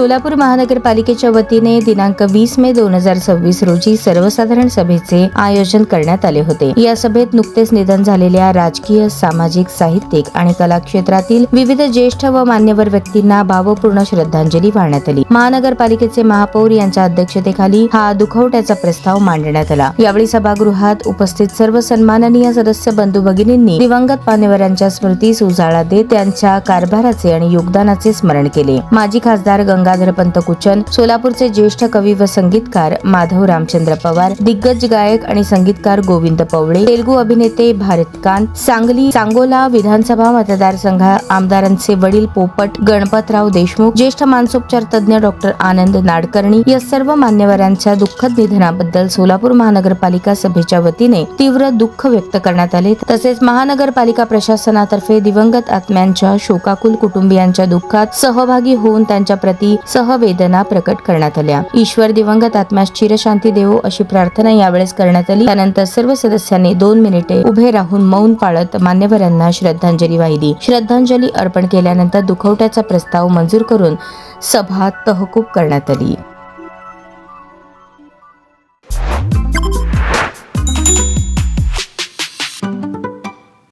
सोलापूर महानगरपालिकेच्या वतीने दिनांक 20 मे 2026 रोजी सर्वसाधारण सभेचे आयोजन करण्यात आले होते। या सभेत नुकतेच निधन झालेल्या राजकीय, सामाजिक, साहित्यिक आणि कला क्षेत्रातील विविध ज्येष्ठ व मान्यवर व्यक्तींना भावपूर्ण श्रद्धांजली वाहण्यात आली। महानगरपालिकेचे महापौर यांच्या अध्यक्षतेखाली हा दुखवट्याचा प्रस्ताव मांडण्यात आला। यावेळी सभागृहात उपस्थित सर्व सन्माननीय सदस्य बंधू भगिनींनी दिवंगत मान्यवरांच्या स्मृतीस उजाळा देत त्यांच्या कारभाराचे आणि योगदानाचे स्मरण केले। माजी खासदार गंगाधरपंत कुचन, सोलापूरचे ज्येष्ठ कवी व संगीतकार माधव रामचंद्र पवार, दिग्गज गायक आणि संगीतकार गोविंद पवळे, तेलुगू अभिनेते भारतकांत, सांगोला विधानसभा मतदारसंघ आमदारांचे वडील पोपट गणपतराव देशमुख, ज्येष्ठ मानसोपचार तज्ञ डॉक्टर आनंद नाडकर्णी या सर्व मान्यवरांच्या दुःखद निधनाबद्दल सोलापूर महानगरपालिका सभेच्या वतीने तीव्र दुःख व्यक्त करण्यात आले। तसेच महानगरपालिका प्रशासनातर्फे दिवंगत आत्म्यांच्या शोकाकुल कुटुंबियांच्या दुःखात सहभागी होऊन त्यांच्या प्रती सहवेदना प्रकट करण्यात आल्या। ईश्वर दिवंगत आत्म्यास चिरशांती देवो अशी प्रार्थना यावेळेस करण्यात आली। त्यानंतर सर्व सदस्यांनी 2 मिनिटे उभे राहून मौन पाळत मान्यवरांना श्रद्धांजली वाहिली। श्रद्धांजली अर्पण केल्यानंतर दुखवट्याचा प्रस्ताव मंजूर करून सभा तहकूब करण्यात आली।